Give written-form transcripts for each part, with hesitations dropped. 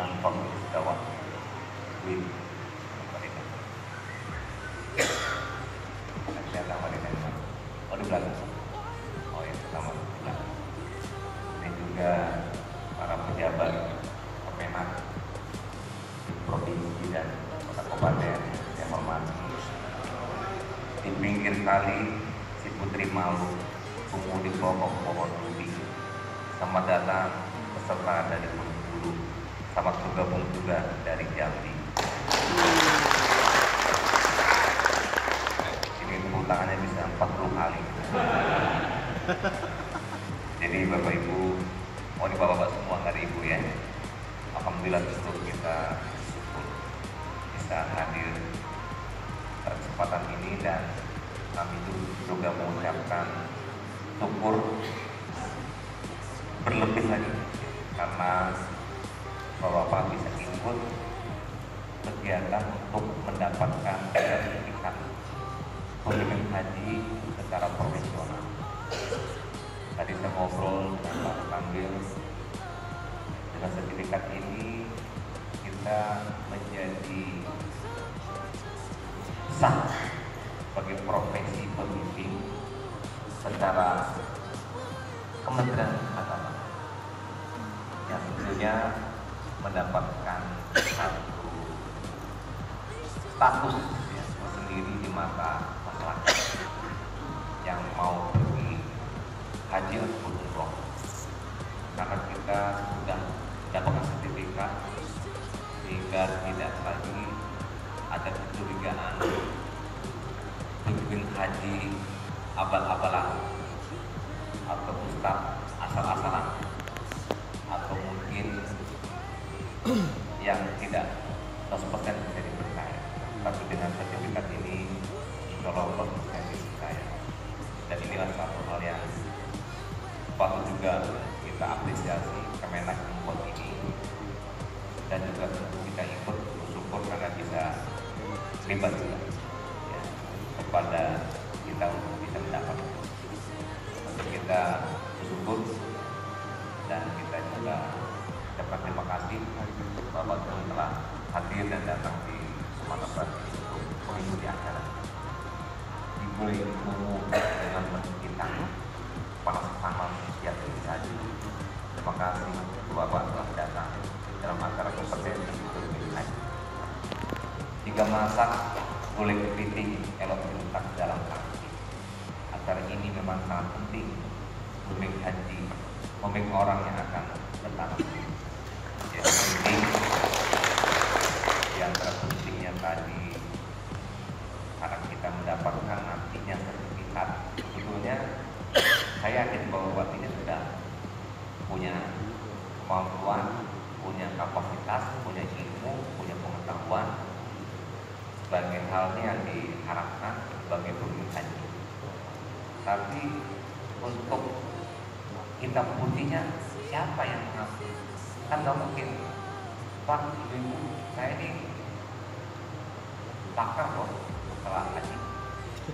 kantor Jawa Win saya sama dengan oh di belakang oh ya sama di belakang dan juga para pejabat Kemenak provinsi dan kota kabupaten yang hormati di pinggir kali si Putri Malu tumbuh di pokok pohon ubi. Selamat datang peserta dari Bengkulu, selamat bergabung juga dari Jambi. Ini tepuk tangannya bisa 40 kali. Jadi Bapak Ibu, oh ini Bapak-Bapak semua nggak ada Ibu ya. Alhamdulillah tentu kita bersyukur bisa hadir pada kesempatan ini dan kami juga mengucapkan syukur berlebih lagi karena Bapak bisa ikut kegiatan untuk mendapatkan sertifikat pembimbing haji secara profesional. Tadi saya ngobrol dengan Pak Kambil, dengan sertifikat ini kita menjadi sah sebagai profesi pembimbing secara Kementerian Agama yang tentunya mendapatkan satu status ya, sendiri di mata masyarakat yang mau pergi haji ataupun umroh, karena kita sudah dapatkan sertifikat sehingga tidak lagi ada kecurigaan pembimbing haji abal-abalan atau ustaz asal-asalan atau mungkin yang tidak 100% bisa dipercaya. Tapi dengan sertifikat ini insya Allah 100% dipercaya. Dan inilah satu hal yang patut juga kita apresiasi Kemenak membuat ini, dan juga tentu kita ikut bersyukur karena bisa terlibat juga ya, kepada kita untuk bisa mendapatkan. Kita bersyukur dan kita juga dapat terima kasih Bapak yang telah hadir dan datang di Sumatera Barat untuk mengikuti acara. Diberi ilmu dengan kita panas-panas yang haji. Terima kasih Bapak telah datang dalam acara kompetensi pembimbing haji. Jika masak boleh kepiting, elok diletak dalam hati. Acara ini memang sangat penting pembimbing haji, pembimbing orang yang akan datang. Jadi penting, yang terpentingnya tadi karena kita mendapatkan nantinya sertifikat. Sebetulnya saya yakin bahwa Bapak ini sudah punya kemampuan, punya kapasitas, punya ilmu, punya pengetahuan sebagai halnya yang diharapkan sebagai pembimbing haji. Tapi untuk kita putihnya siapa yang mengaku? Kan gak mungkin Pak, Ibu, saya ini pakar kok setelah haji.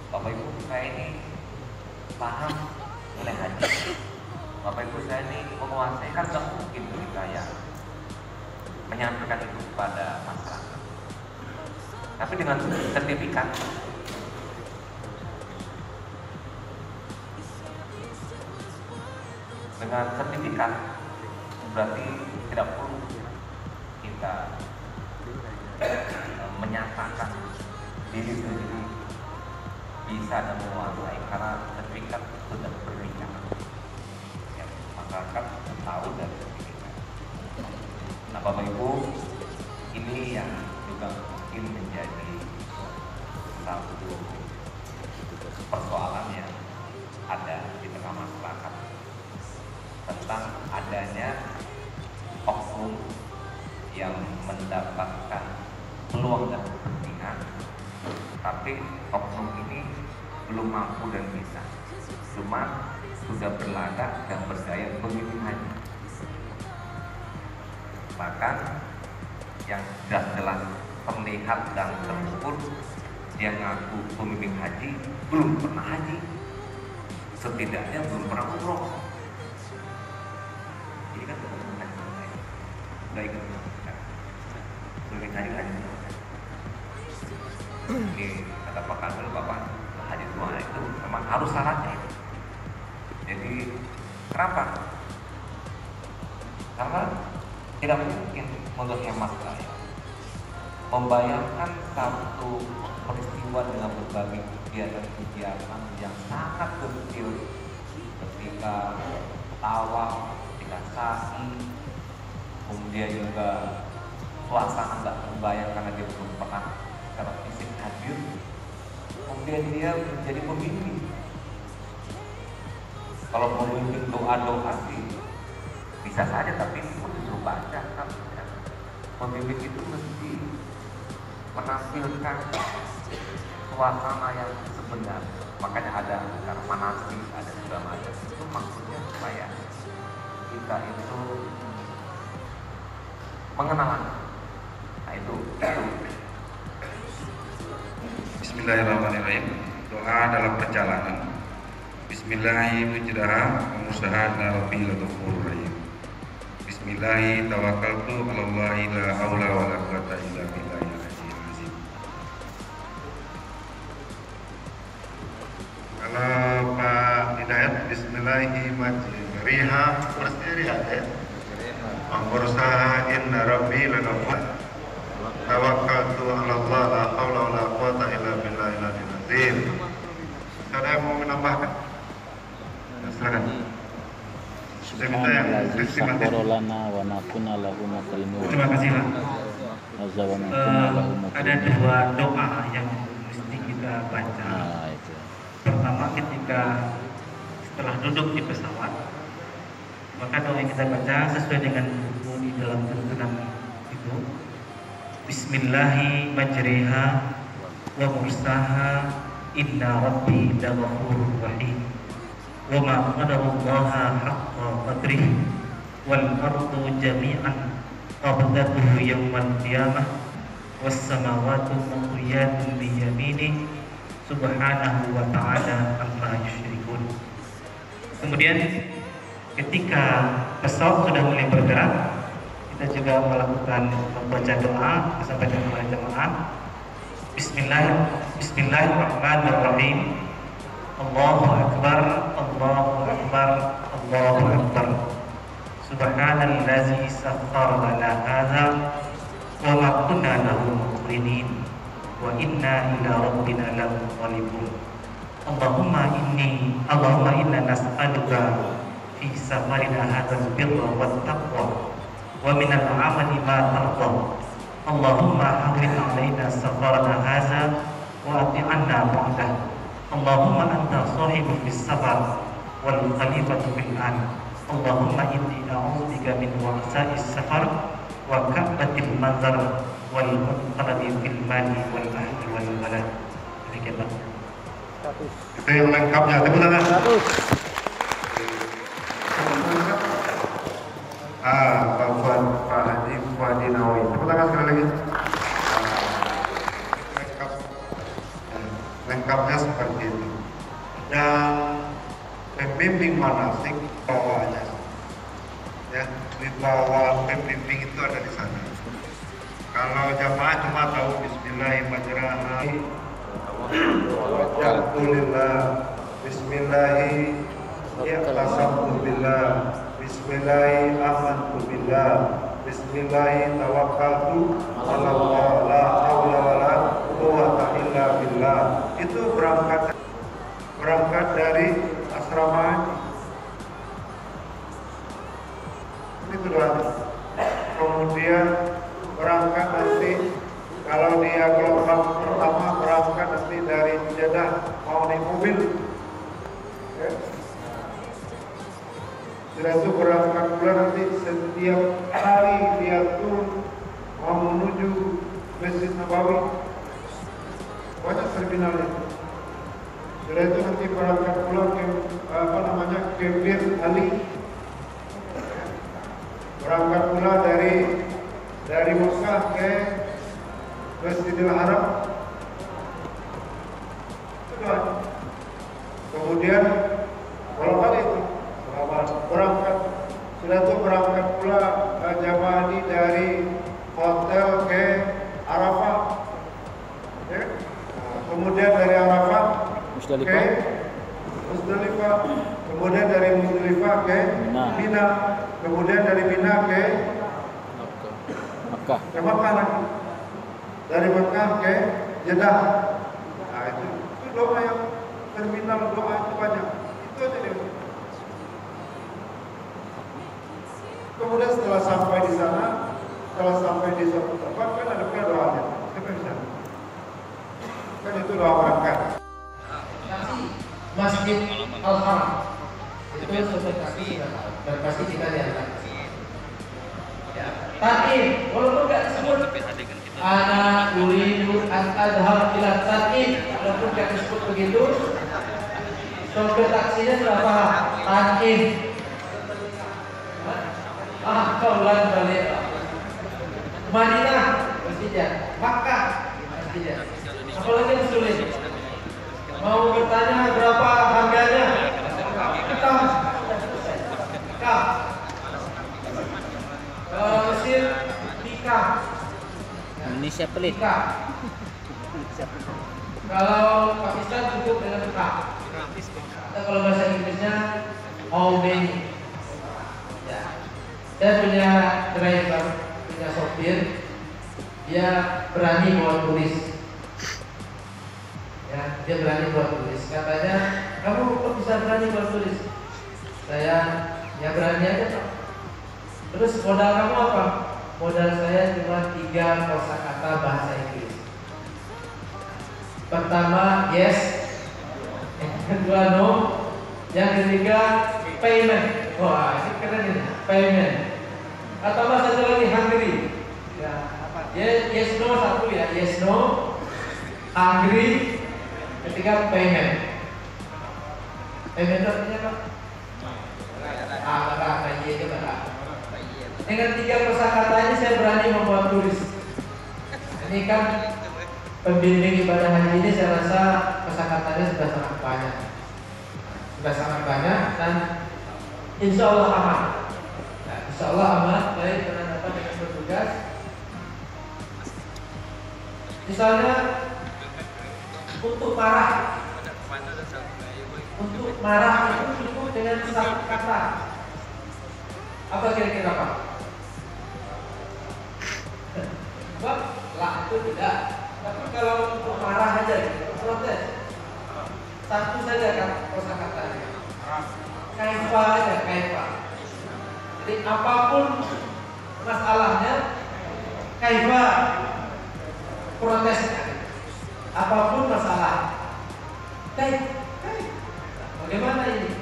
Bapak Ibu, saya ini paham mengenai haji. Bapak Ibu, saya ini menguasai. Kan gak mungkin kita yang menyampaikan itu kepada masyarakat. Tapi dengan sertifikat berarti tidak perlu kita menyatakan diri sendiri bisa dan menguasai, karena sertifikat sudah berbicara ya, masyarakat tahu dari sertifikat. Nah Bapak Ibu, ini yang juga mungkin menjadi satu persoalan yang ada di tengah masyarakat tentang adanya oknum yang mendapatkan peluang dan kepentingan, tapi oknum ini belum mampu dan bisa, cuma sudah berlagak dan berdaya pembimbing haji. Bahkan yang sudah jelas terlihat dan terukur, dia ngaku pembimbing haji, belum pernah haji, setidaknya belum pernah umroh. Ini kan pembimbing haji, udah ikut. hari haji. Ini kata Pak Kamil, Bapak haji semua itu memang harus syaratnya. Jadi kenapa? Karena tidak mungkin menurut hemat saya membayangkan satu peristiwa dengan berbagai kegiatan yang sangat detail, ketika tawaf, ketika sa'i, kemudian juga suasana nggak terbayang karena dia belum pernah secara fisik hadir, kemudian dia menjadi pemimpin. Kalau memimpin doa sih bisa saja, tapi itu pun disuruh baca kan. Pemimpin itu mesti menampilkan suasana yang sebenarnya. Makanya ada acara manasik, ada segala macam. Itu maksudnya supaya kita itu mengenal. Nah itu. Bismillahirrahmanirrahim. Doa dalam perjalanan. Bismillahirrahmanirrahim. Musahan Rabbil Ghafurur Rahim. Bismillahi tawakkaltu 'ala Allah la haula wa la quwwata illa billahil aliyyil azim. Kalau Pak Hidayat Bismillahirrahmanirrahim. Riha berserihat ya. Berusaha inna Rabbi la ghafur. Tawakkaltu 'ala Allah la haula wa la quwwata illa billahil aliyyil azim. Ada yang mau menambahkan? Silakan. Subhanallah, sabarolana wa nakuna lahu mukrimin. Terima kasih Pak. Ada dua doa yang mesti kita baca. Itu. Pertama ketika setelah duduk di pesawat, maka doa yang kita baca sesuai dengan buku di dalam tuntunan itu. Bismillahi majriha wa mursaha inna rabbi laghafurur rahim. Wa ma qadarullaha haqqa qadrihi wal ardu jami'an qabdatuhu yawmal qiyamah was samawati maqwiyatun bi yaminihi subhanahu wa ta'ala amma yusyrikun. Kemudian ketika pesawat sudah mulai bergerak, kita juga melakukan membaca doa disampaikan oleh jemaah. Bismillahirrahmanirrahim. Allahu akbar, Allahu akbar, Allahu akbar. Subhanallazi sakhkhara lana hadza wa ma kunna lahu muqrinin wa inna ila rabbina lamunqalibun. Allahumma inna nas'aluka fi safarina hadzal birra wat taqwa wa minal amali ma tarda. Allahumma hawwin 'alaina safarana hadza wa ati'anna ba'dah. Allahumma anta sahibu fis safar wal khalifatu fil an. Allahumma inni a'udzubika min wa'sa'is safar wa ka'batil manzar wal munqalabi fil mali wal ahli wal walad. Demikian Pak. Itu yang lengkapnya. Tepuk tangan. Pak Haji Fuadi Nawawi. Tepuk tangan sekali lagi. Lengkapnya seperti itu. Dan pembimbing manasik bawahnya, ya, di bawah pembimbing itu ada di sana. Kalau jamaah cuma tahu Bismillahirrahmanirrahim, Alhamdulillah, Bismillahi Alhamdulillah, Bismillahi amantubillah, Bismillahi tawakkaltu 'ala Allah la haula wala quwwata illa billah. Itu berangkat dari asrama. Ini doa. Kemudian berangkat nanti, kalau dia gelombang pertama berangkat nanti dari Jeddah mau naik mobil, ya. Setelah itu berangkat pula nanti setiap hari dia turun mau menuju Masjid Nabawi, banyak terminalnya. Setelah itu nanti berangkat pula ke Bir Ali, berangkat pula dari Mekah ke Masjidil Haram. Kemudian kalau kali itu berangkat, sudah itu berangkat pula jamaah ini dari hotel ke kemudian dari Arafat Musdalifah. ke Musdalifah, kemudian dari Musdalifah ke Mina, kemudian dari Mina ke Makkah. Makkah lagi, dari Makkah ke Jeddah. Nah itu doa yang terminal doa itu banyak. Itu aja dia. Kemudian setelah sampai di sana, setelah sampai di suatu tempat kan ada pula doanya. Siapa yang bisa? Kan itu doa berangkat. Masjid Al-Haram itu sesuai kaki dan pasti kita lihat. Ya. Takin, walaupun tidak disebut ana uridu an adhab ila takin, walaupun tidak disebut begitu, sopir taksinya sudah paham. Takin. Kaulan balik. Madinah masjidnya, Makkah masjidnya. Apalagi yang sulit. Mau bertanya berapa harganya? Kita. Kalau Mesir, Tika. Indonesia pelit. Tika. Kalau Pakistan cukup dengan Tika. Atau kalau bahasa Inggrisnya how many? Ya. Saya punya driver, punya sopir, dia berani bawa tulis. Ya, dia berani buat tulis. Katanya, kamu kok bisa berani buat tulis? Saya, ya berani aja Pak. Terus modal kamu apa? Modal saya cuma 3 kosakata bahasa Inggris. Pertama, yes. Yang kedua, no. Yang ketiga, payment. Wah, ini keren ini. Payment. Atau satu lagi, hungry. Ya, yes, no satu ya. Yes, no. Hungry. Ketiga payment. Payment itu artinya apa? Berat, bayi itu berat. Dengan 3 kosakata ini saya berani membuat tulis. Ini kan pembimbing ibadah haji ini saya rasa kosakatanya sudah sangat banyak. Sudah sangat banyak dan insya Allah aman. Nah, insya Allah aman. Baik pernah dapat dengan bertugas. Misalnya untuk marah itu cukup dengan 1 kata. Apa kira-kira Pak? Pak, lah itu tidak. Tapi kalau untuk marah aja, protes, 1 saja kan kosakatanya. Kaifa aja, kaifa. Jadi apapun masalahnya, kaifa protesnya. Apapun masalah, bagaimana ini?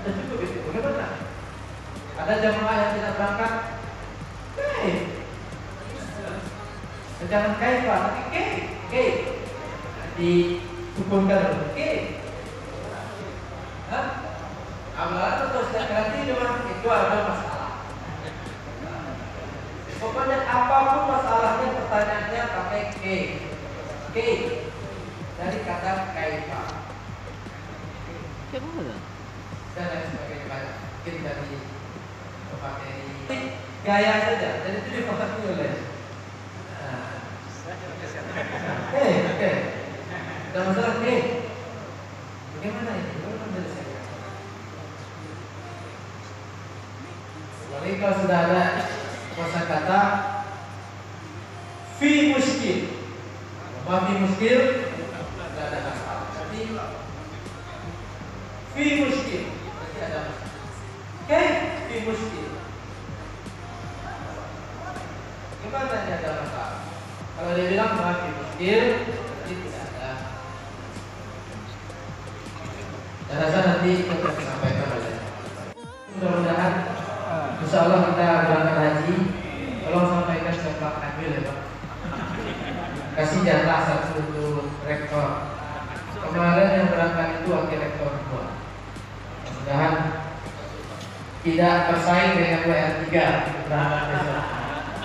Sudah cukup itu, bagaimana? Ada jamaah yang tidak berangkat, jangan kaifa, tapi dihukumkan dulu, amalan atau setiap kali itu ada masalah. Pokoknya apapun masalahnya, pertanyaannya pakai dari kata kaifa dan lain sebagainya banyak. Mungkin dari memakai gaya saja, jadi itu dipahami oleh. Oke, ada masalah bagaimana ini? Bagaimana menyelesaikan? Jadi kalau sudah ada kosakata fi muskil, fi muskil tidak ada masalah. Tapi fi muskil berarti ada masalah. Oke, fi muskil. Gimana dia ada masalah? Kalau dia bilang fi muskil, berarti tidak ada. Saya rasa nanti kita akan sampaikan oleh. Mudah-mudahan insya Allah kita berangkat haji. Tolong sampaikan sebab ambil ya Pak. Kasih jatah 1 untuk rektor. Kemarin yang berangkat itu wakil rektor 2. Mudah-mudahan tidak bersaing dengan WR3.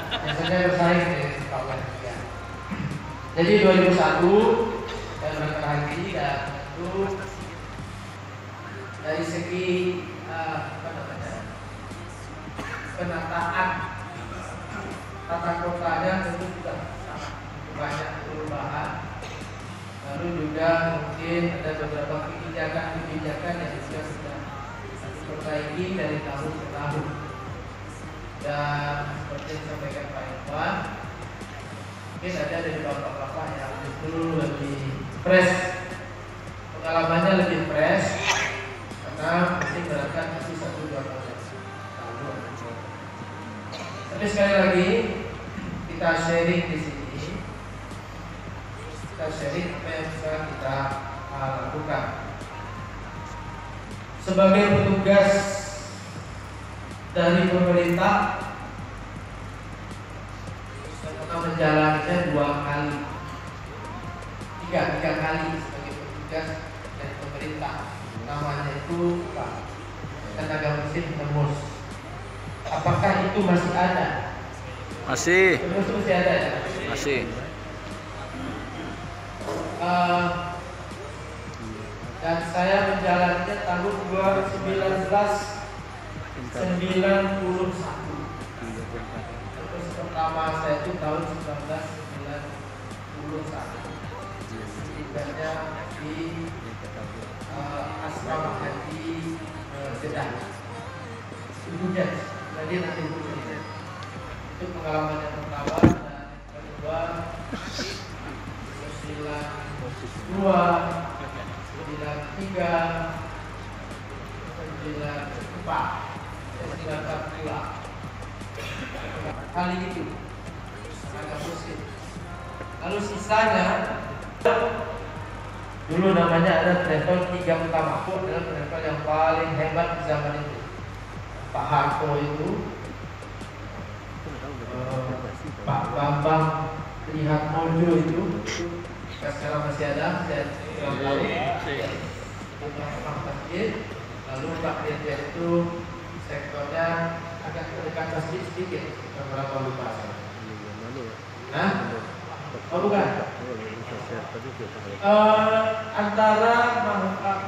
Biasanya bersaing dengan WR3. Jadi 2001 saya berangkat haji dan itu dari segi penataan tata kotanya tentu sudah sangat banyak perubahan. Lalu juga mungkin ada beberapa kebijakan yang juga sudah diperbaiki dari tahun ke tahun. Dan seperti yang disampaikan Pak Irfan, mungkin ada dari bapak-bapak yang justru lebih fresh, pengalamannya lebih fresh karena mungkin berangkat masih 1-2 tahun. Tapi sekali lagi kita sharing di sini, kita sharing apa yang bisa kita lakukan sebagai petugas dari pemerintah. Kita menjalaninya 3 kali sebagai petugas dari pemerintah. Namanya itu Pak tenaga mesin tembus. Apakah itu masih ada? Masih. Tembus masih ada ya? Masih. Dan saya menjalannya tahun 1991. Terus pertama saya itu tahun 1991. Tinggalnya di asrama haji Jeddah. Kemudian jadi nanti itu pengalaman yang pertama. Dan yang kedua 93, 94, 95 kali itu agak muslim. Lalu sisanya dulu namanya ada travel 3 utama. Itu adalah travel yang paling hebat di zaman itu. Pak Harto itu, Pak Bambang Trihatmojo itu sekarang masih ada, saya kurang tahu. Pak masjid, lalu Pak Dirjen itu sektornya agak dekat masjid sedikit, beberapa lupa saya. Nah, oh bukan.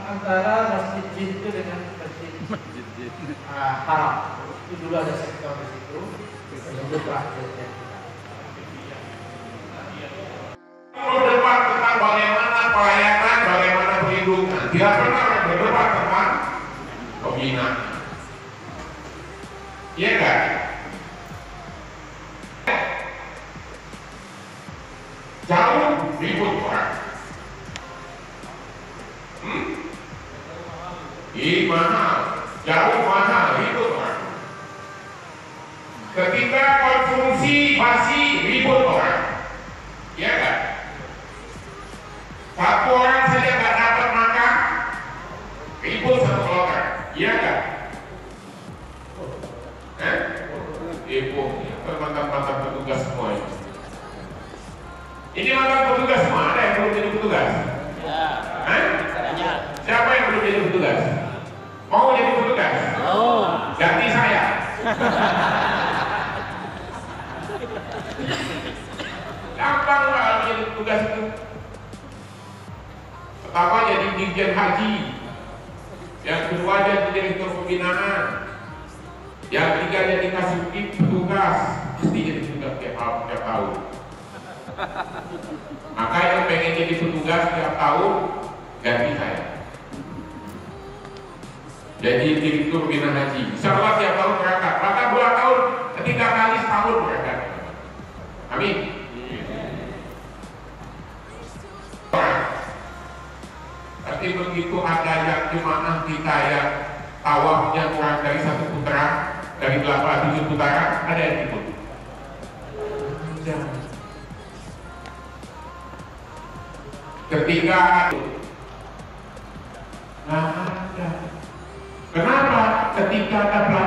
Antara masjid jin itu dengan masjid haram itu dulu ada sektor di situ. Itu Pak Dirjen. Berdebat tentang bagaimana pelayanan, bagaimana perlindungan. Tidak pernah berdebat tentang pembinaan. Iya enggak? Jauh ribut orang. Mahal, jauh mahal ribut orang. Ketika konsumsi masih ribut orang. Iya enggak? Satu orang saja nggak dapat makan, ribut satu orang, iya nggak? Ibu, mantan-mantan petugas semua ini. Ini mantan petugas semua, ada yang belum jadi petugas? Siapa yang belum jadi petugas? Mau jadi petugas? Ganti saya. Gampang lah jadi petugas itu. Pertama jadi dirjen haji, yang kedua jadi direktur pembinaan, yang ketiga jadi kasih petugas, pasti jadi petugas tiap tahun. Maka yang pengen jadi petugas tiap tahun ganti saya. Jadi direktur pembinaan haji, insya Allah tiap tahun berangkat, maka 2 tahun, 3 kali setahun berangkat. Amin. Tapi begitu ada yang jemaah kita yang tawafnya kurang dari 1 putaran, dari 8-7 putaran, ada yang ikut. Ketika nah ada. Kenapa? Ketika ada